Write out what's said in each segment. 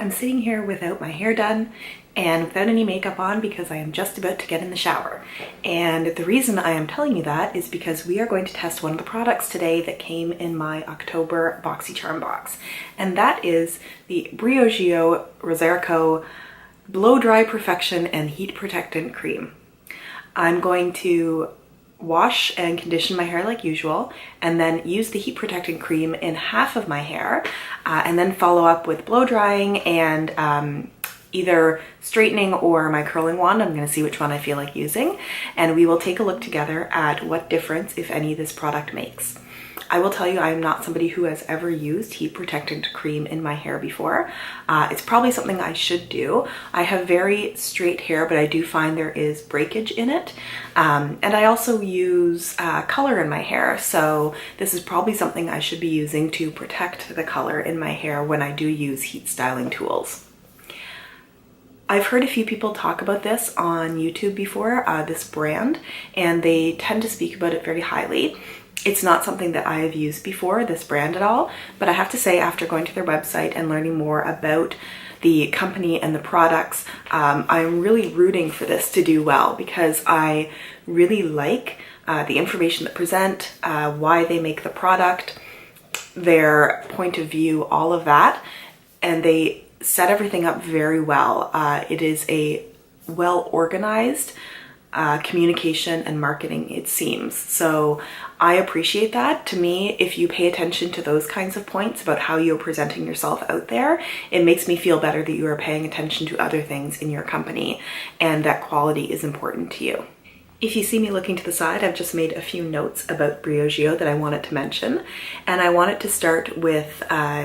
I'm sitting here without my hair done and without any makeup on because I am just about to get in the shower. And the reason I am telling you that is because we are going to test one of the products today that came in my October Boxycharm box. And that is the Briogeo Rosarco Blow Dry Perfection and Heat Protectant Cream. I'm going to wash and condition my hair like usual, and then use the heat protectant cream in half of my hair, and then follow up with blow drying and either straightening or my curling wand. I'm going to see which one I feel like using, and we will take a look together at what difference, if any, this product makes. I will tell you, I am not somebody who has ever used heat protectant cream in my hair before. It's probably something I should do. I have very straight hair, but I do find there is breakage in it. And I also use color in my hair, so this is probably something I should be using to protect the color in my hair when I do use heat styling tools. I've heard a few people talk about this on YouTube before, this brand, and they tend to speak about it very highly. It's not something that I have used before, this brand at all, but I have to say, after going to their website and learning more about the company and the products, I'm really rooting for this to do well because I really like the information that present, why they make the product, their point of view, all of that, and they set everything up very well. It is a well-organized communication and marketing, it seems. So I appreciate that. To me, if you pay attention to those kinds of points about how you're presenting yourself out there, it makes me feel better that you are paying attention to other things in your company and that quality is important to you. If you see me looking to the side, I've just made a few notes about Briogeo that I wanted to mention, and I wanted to start with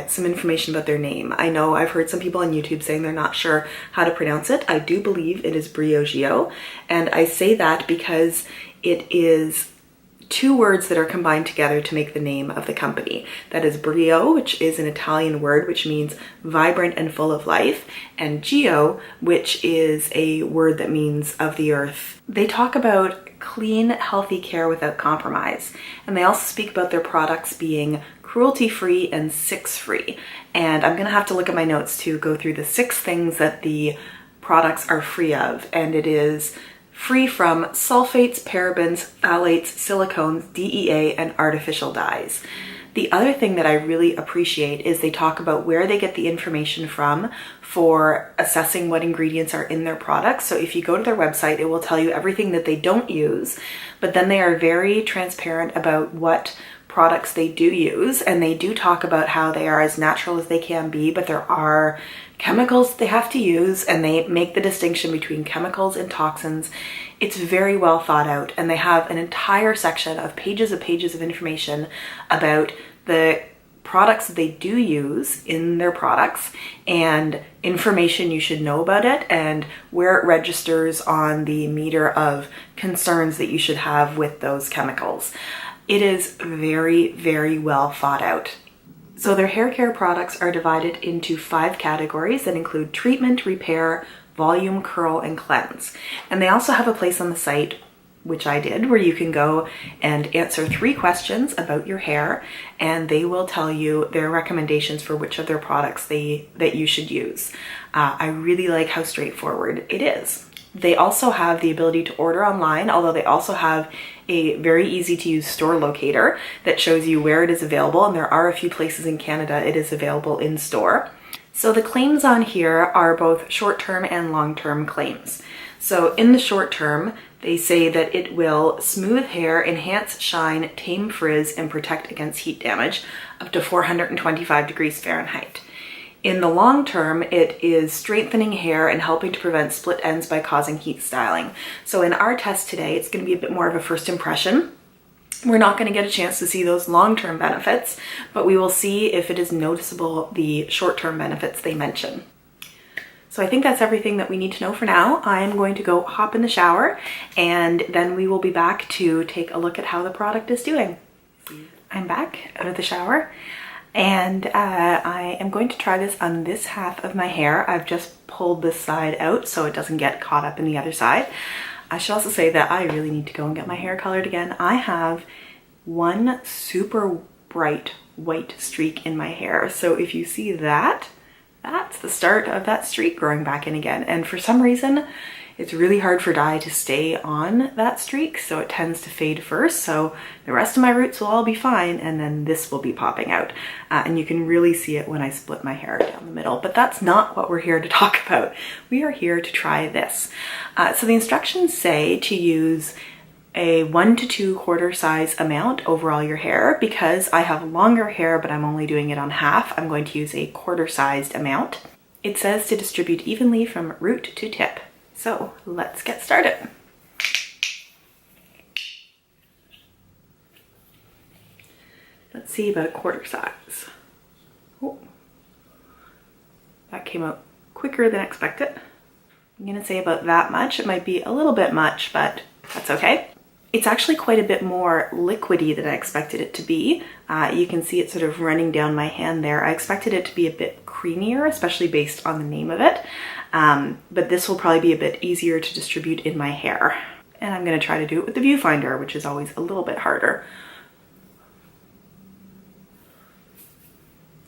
some information about their name. I know I've heard some people on YouTube saying they're not sure how to pronounce it. I do believe it is Briogeo, and I say that because it is two words that are combined together to make the name of the company. That is brio, which is an Italian word which means vibrant and full of life, and geo, which is a word that means of the earth. They talk about clean, healthy care without compromise, and they also speak about their products being cruelty-free and six-free. And I'm gonna have to look at my notes to go through the 6 things that the products are free of, and it is free from sulfates, parabens, phthalates, silicones, DEA, and artificial dyes. The other thing that I really appreciate is they talk about where they get the information from for assessing what ingredients are in their products. So if you go to their website, it will tell you everything that they don't use, but then they are very transparent about what products they do use, and they do talk about how they are as natural as they can be, but there are chemicals they have to use, and they make the distinction between chemicals and toxins. It's very well thought out, and they have an entire section of pages of information about the products that they do use in their products and information you should know about it and where it registers on the meter of concerns that you should have with those chemicals. It is very, very well thought out. So their hair care products are divided into 5 categories that include treatment, repair, volume, curl, and cleanse. And they also have a place on the site, which I did, where you can go and answer 3 questions about your hair, and they will tell you their recommendations for which of their products that you should use. I really like how straightforward it is. They also have the ability to order online, although they also have a very easy to use store locator that shows you where it is available, and there are a few places in Canada it is available in store. So the claims on here are both short-term and long-term claims. So in the short term, they say that it will smooth hair, enhance shine, tame frizz, and protect against heat damage up to 425 degrees Fahrenheit. In the long term, it is strengthening hair and helping to prevent split ends by causing heat styling. So in our test today, it's going to be a bit more of a first impression. We're not going to get a chance to see those long-term benefits, but we will see if it is noticeable the short-term benefits they mention. So I think that's everything that we need to know for now. I'm going to go hop in the shower, and then we will be back to take a look at how the product is doing. I'm back out of the shower. And I am going to try this on this half of my hair. I've just pulled this side out so it doesn't get caught up in the other side. I should also say that I really need to go and get my hair colored again. I have one super bright white streak in my hair. So if you see that, that's the start of that streak growing back in again. And for some reason, it's really hard for dye to stay on that streak, so it tends to fade first. So the rest of my roots will all be fine, and then this will be popping out. And you can really see it when I split my hair down the middle, but that's not what we're here to talk about. We are here to try this. So the instructions say to use a 1 to 2 quarter size amount over all your hair. Because I have longer hair, but I'm only doing it on half, I'm going to use a quarter sized amount. It says to distribute evenly from root to tip. So let's get started. Let's see, about a quarter size. Oh, that came out quicker than expected. I'm gonna say about that much. It might be a little bit much, but that's okay. It's actually quite a bit more liquidy than I expected it to be. You can see it sort of running down my hand there. I expected it to be a bit creamier, especially based on the name of it. But this will probably be a bit easier to distribute in my hair. And I'm gonna try to do it with the viewfinder, which is always a little bit harder.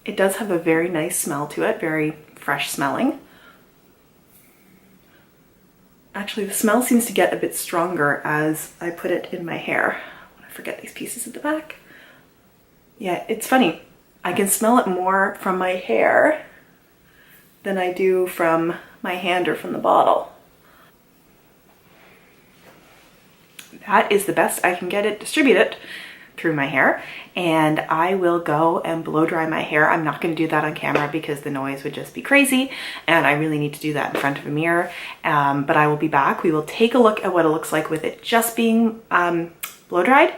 It does have a very nice smell to it, very fresh smelling. Actually, the smell seems to get a bit stronger as I put it in my hair. I forget these pieces at the back. Yeah, it's funny. I can smell it more from my hair than I do from my hand or from the bottle. That is the best I can get it distributed through my hair, and I will go and blow dry my hair. I'm not going to do that on camera because the noise would just be crazy, and I really need to do that in front of a mirror. But I will be back. We will take a look at what it looks like with it just being blow dried,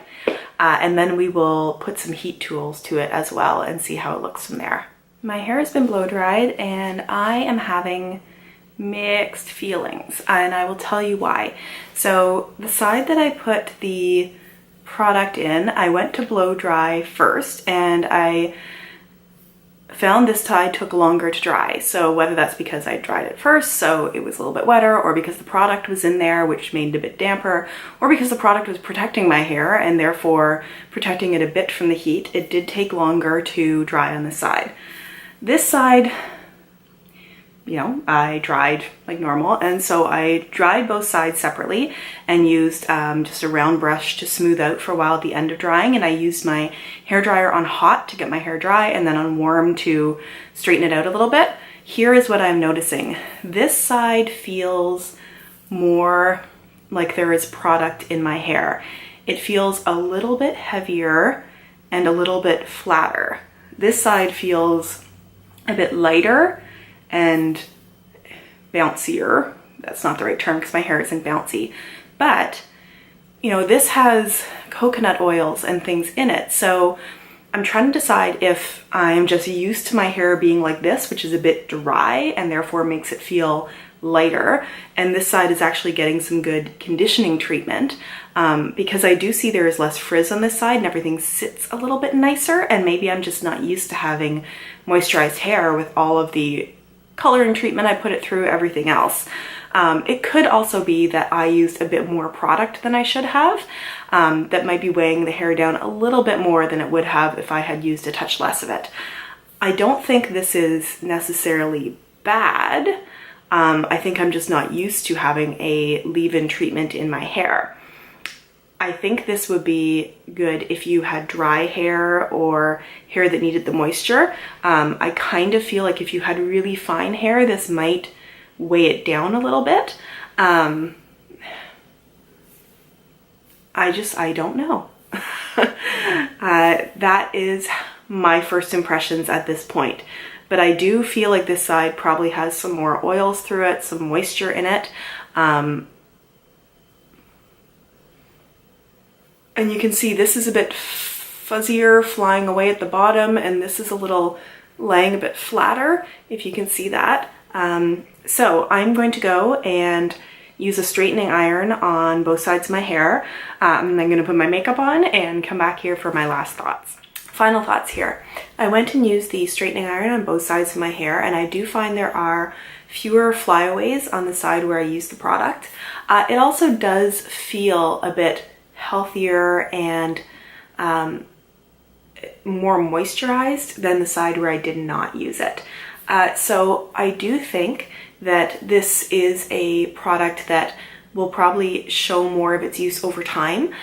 and then we will put some heat tools to it as well and see how it looks from there. My hair has been blow dried and I am having mixed feelings, and I will tell you why. So the side that I put the product in, I went to blow dry first, and I found this side took longer to dry. So whether that's because I dried it first, so it was a little bit wetter, or because the product was in there, which made it a bit damper, or because the product was protecting my hair and therefore protecting it a bit from the heat, it did take longer to dry on this side. This side, you know, I dried like normal, and so I dried both sides separately and used just a round brush to smooth out for a while at the end of drying, and I used my hair dryer on hot to get my hair dry and then on warm to straighten it out a little bit. Here is what I'm noticing. This side feels more like there is product in my hair. It feels a little bit heavier and a little bit flatter. This side feels a bit lighter and bouncier. That's not the right term because my hair isn't bouncy, but you know, this has coconut oils and things in it. So I'm trying to decide if I'm just used to my hair being like this, which is a bit dry and therefore makes it feel lighter, and this side is actually getting some good conditioning treatment, because I do see there is less frizz on this side and everything sits a little bit nicer, and maybe I'm just not used to having moisturized hair with all of the coloring treatment I put it through, everything else. It could also be that I used a bit more product than I should have. That might be weighing the hair down a little bit more than it would have if I had used a touch less of it. I don't think this is necessarily bad. I think I'm just not used to having a leave-in treatment in my hair. I think this would be good if you had dry hair or hair that needed the moisture. I kind of feel like if you had really fine hair, this might weigh it down a little bit. I don't know. That is my first impressions at this point. But I do feel like this side probably has some more oils through it, some moisture in it. And you can see this is a bit fuzzier flying away at the bottom, and this is a little laying a bit flatter, if you can see that. So I'm going to go and use a straightening iron on both sides of my hair. I'm going to put my makeup on and come back here for my last thoughts. Final thoughts here. I went and used the straightening iron on both sides of my hair, and I do find there are fewer flyaways on the side where I use the product. It also does feel a bit healthier and more moisturized than the side where I did not use it. So I do think that this is a product that will probably show more of its use over time.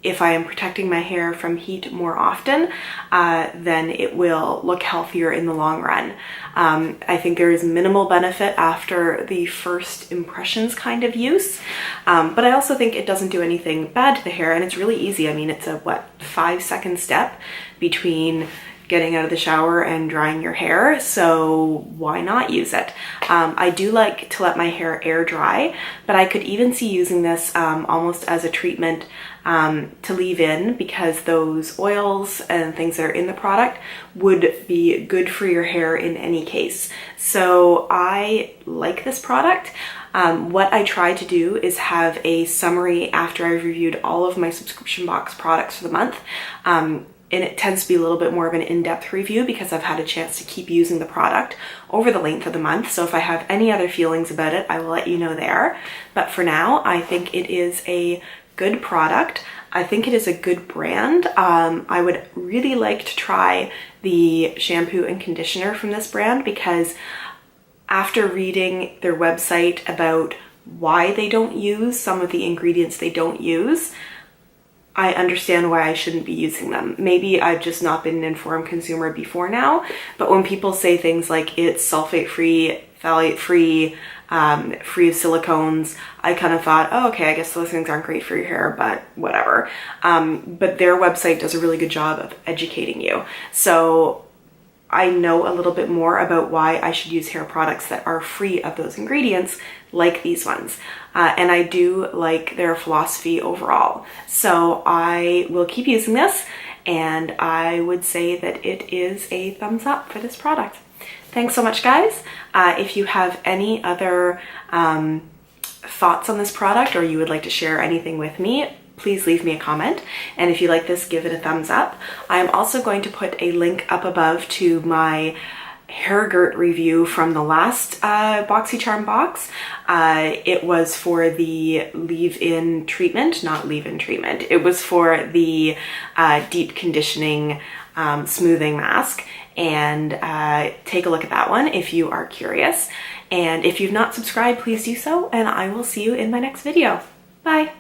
If I am protecting my hair from heat more often, then it will look healthier in the long run. I think there is minimal benefit after the first impressions kind of use, but I also think it doesn't do anything bad to the hair, and it's really easy. I mean, it's a 5-second step between getting out of the shower and drying your hair, so why not use it? I do like to let my hair air dry, but I could even see using this almost as a treatment to leave in, because those oils and things that are in the product would be good for your hair in any case. So I like this product. What I try to do is have a summary after I've reviewed all of my subscription box products for the month. And it tends to be a little bit more of an in-depth review because I've had a chance to keep using the product over the length of the month. So if I have any other feelings about it, I will let you know there. But for now, I think it is a good product. I think it is a good brand. I would really like to try the shampoo and conditioner from this brand, because after reading their website about why they don't use some of the ingredients they don't use, I understand why I shouldn't be using them. Maybe I've just not been an informed consumer before now, but when people say things like it's sulfate-free, phthalate-free, free of silicones, I kind of thought, oh, okay, I guess those things aren't great for your hair, but whatever. But their website does a really good job of educating you. So I know a little bit more about why I should use hair products that are free of those ingredients, like these ones. And I do like their philosophy overall. So I will keep using this, and I would say that it is a thumbs up for this product. Thanks so much, guys. If you have any other thoughts on this product, or you would like to share anything with me, please leave me a comment. And if you like this, give it a thumbs up. I'm also going to put a link up above to my hair girt review from the last Boxycharm box. It was for the leave-in treatment, not leave-in treatment. It was for the deep conditioning smoothing mask. And take a look at that one if you are curious. And if you've not subscribed, please do so, and I will see you in my next video. Bye.